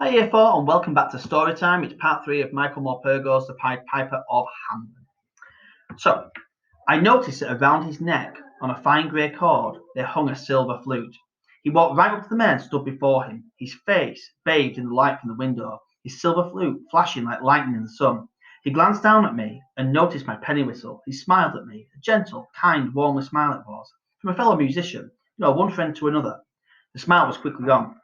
Hi, Year 4, and welcome back to Storytime. It's part 3 of Michael Morpurgo's The Pied Piper of Hamelin. So, I noticed that around his neck, on a fine grey cord, there hung a silver flute. He walked right up to the mayor and stood before him, his face bathed in the light from the window, his silver flute flashing like lightning in the sun. He glanced down at me and noticed my penny whistle. He smiled at me, a gentle, kind, womanly smile it was, from a fellow musician, one friend to another. The smile was quickly gone.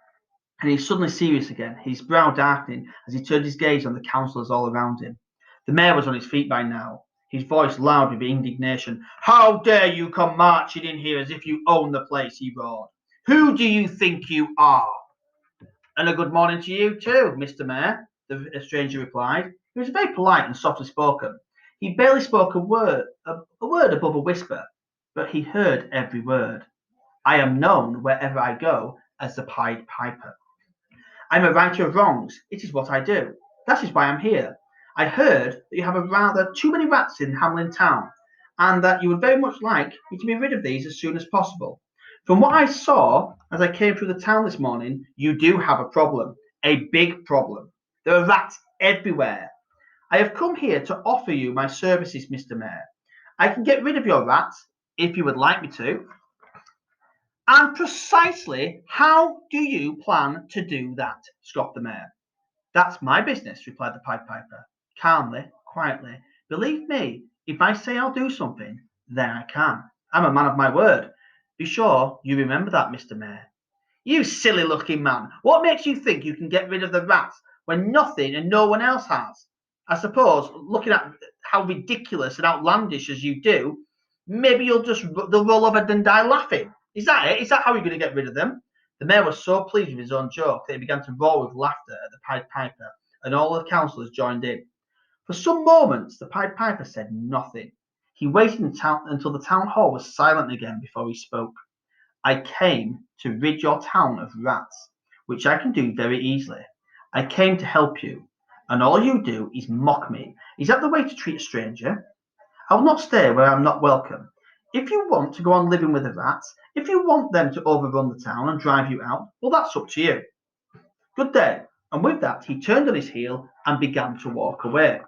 And he's suddenly serious again, his brow darkening as he turned his gaze on the councillors all around him. The mayor was on his feet by now, his voice loud with indignation. "How dare you come marching in here as if you own the place?" he roared. "Who do you think you are?" "And a good morning to you too, Mr. Mayor," the stranger replied. He was very polite and softly spoken. He barely spoke a word above a whisper, but he heard every word. "I am known wherever I go as the Pied Piper. I'm a righter of wrongs. It is what I do. That is why I'm here. I heard that you have rather too many rats in Hamelin Town, and that you would very much like me to be rid of these as soon as possible. From what I saw as I came through the town this morning, you do have a problem, a big problem. There are rats everywhere. I have come here to offer you my services, Mr. Mayor. I can get rid of your rats if you would like me to." "And precisely how do you plan to do that?" scoffed the mayor. "That's my business," replied the Pied Piper, calmly, quietly. "Believe me, if I say I'll do something, then I can. I'm a man of my word. Be sure you remember that, Mr. Mayor." "You silly-looking man, what makes you think you can get rid of the rats when nothing and no one else has? I suppose, looking at how ridiculous and outlandish as you do, maybe they'll roll over and die laughing. Is that it? Is that how you're going to get rid of them?" The mayor was so pleased with his own joke that he began to roar with laughter at the Pied Piper, and all the councillors joined in. For some moments the Pied Piper said nothing. He waited until the town hall was silent again before he spoke. "I came to rid your town of rats, which I can do very easily. I came to help you, and all you do is mock me. Is that the way to treat a stranger? I will not stay where I am not welcome. If you want to go on living with the rats, if you want them to overrun the town and drive you out, well, that's up to you. Good day." And with that, he turned on his heel and began to walk away.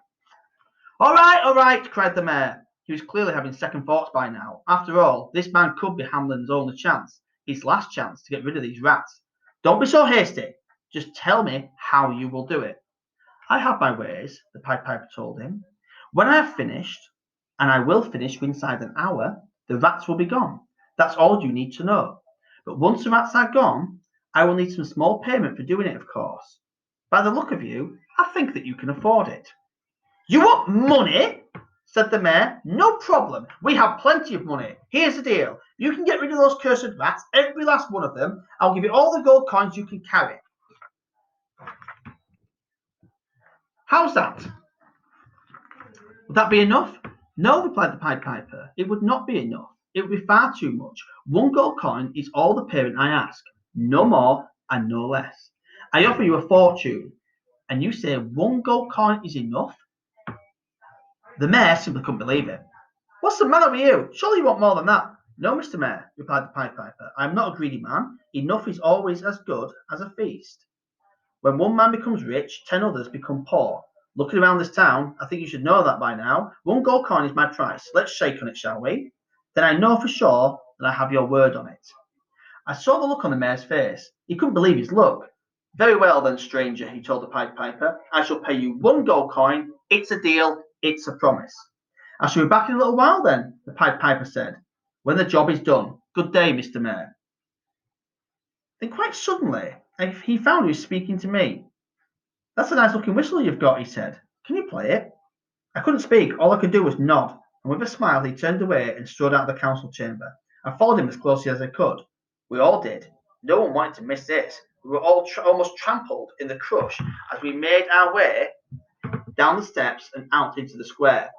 All right, cried the mayor. He was clearly having second thoughts by now. After all, this man could be Hamelin's only chance, his last chance to get rid of these rats. "Don't be so hasty. Just tell me how you will do it." "I have my ways," the Pied Piper told him. "When I have finished, and I will finish inside an hour, the rats will be gone. That's all you need to know. But once the rats are gone, I will need some small payment for doing it, of course. By the look of you, I think that you can afford it." "You want money?" said the mayor. "No problem. We have plenty of money. Here's the deal. You can get rid of those cursed rats, every last one of them. I'll give you all the gold coins you can carry. How's that? Would that be enough?" "No," replied the Pied Piper. "It would not be enough. It would be far too much. One gold coin is all the payment I ask. No more and no less. I offer you a fortune, and you say one gold coin is enough?" The mayor simply couldn't believe it. "What's the matter with you? Surely you want more than that." "No, Mr. Mayor," replied the Pied Piper. "I am not a greedy man. Enough is always as good as a feast. When one man becomes rich, 10 others become poor. Looking around this town, I think you should know that by now. One gold coin is my price. Let's shake on it, shall we? Then I know for sure that I have your word on it." I saw the look on the mayor's face. He couldn't believe his luck. "Very well then, stranger," he told the Pied Piper. "I shall pay you one gold coin. It's a deal. It's a promise." "I shall be back in a little while then," the Pied Piper said, "when the job is done. Good day, Mr. Mayor." Then quite suddenly he found he was speaking to me. "That's a nice looking whistle you've got," he said. "Can you play it?" I couldn't speak. All I could do was nod, and with a smile he turned away and strode out of the council chamber. I followed him as closely as I could. We all did. No one wanted to miss this. We were all almost trampled in the crush as we made our way down the steps and out into the square.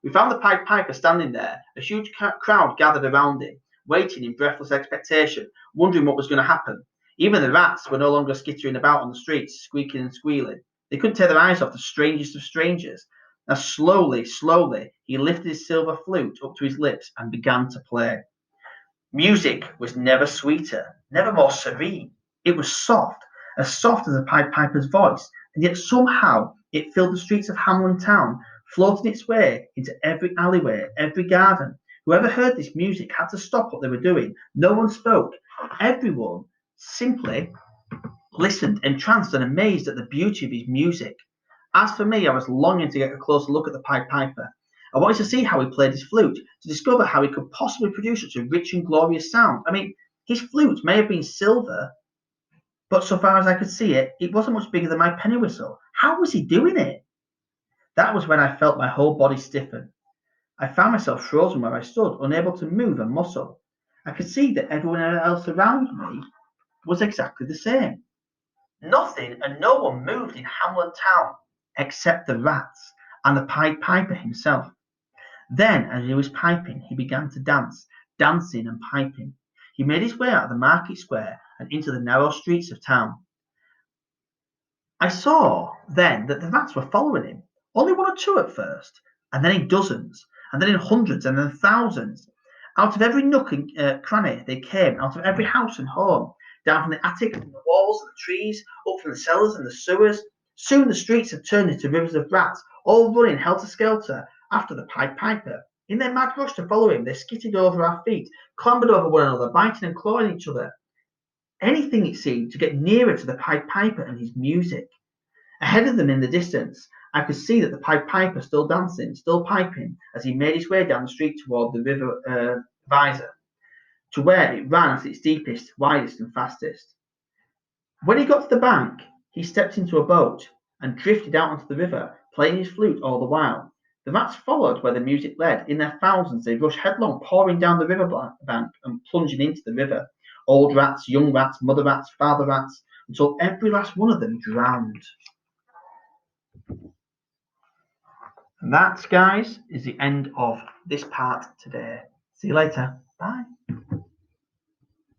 We found the Pied Piper standing there, a huge crowd gathered around him, waiting in breathless expectation, wondering what was going to happen. Even the rats were no longer skittering about on the streets, squeaking and squealing. They couldn't take their eyes off the strangest of strangers. Now slowly, he lifted his silver flute up to his lips and began to play. Music was never sweeter, never more serene. It was soft, as soft as a Pied Piper's voice, and yet somehow it filled the streets of Hamelin town, floating its way into every alleyway, every garden. Whoever heard this music had to stop what they were doing. No one spoke. Everyone simply listened, entranced and amazed at the beauty of his music. As for me, I was longing to get a closer look at the Pied Piper. I wanted to see how he played his flute, to discover how he could possibly produce such a rich and glorious sound. I mean, his flute may have been silver, but so far as I could see it, it wasn't much bigger than my penny whistle. How was he doing it? That was when I felt my whole body stiffen. I found myself frozen where I stood, unable to move a muscle. I could see that everyone else around me was exactly the same. Nothing and no one moved in Hamelin town except the rats and the Pied Piper himself. Then, as he was piping, he began to dance, dancing and piping. He made his way out of the market square and into the narrow streets of town. I saw then that the rats were following him, only one or two at first, and then in dozens, and then in hundreds, and then thousands. Out of every nook and cranny they came, out of every house and home, down from the attic, from the walls and the trees, up from the cellars and the sewers. Soon the streets had turned into rivers of rats, all running helter-skelter after the Pied Piper. In their mad rush to follow him, they skittered over our feet, clambered over one another, biting and clawing each other. Anything, it seemed, to get nearer to the Pied Piper and his music. Ahead of them in the distance, I could see that the Pied Piper still dancing, still piping, as he made his way down the street toward the river Visor, to where it ran at its deepest, widest, and fastest. When he got to the bank, he stepped into a boat and drifted out onto the river, playing his flute all the while. The rats followed where the music led. In their thousands, they rushed headlong, pouring down the river bank and plunging into the river. Old rats, young rats, mother rats, father rats, until every last one of them drowned. And that, guys, is the end of this part today. See you later. Bye.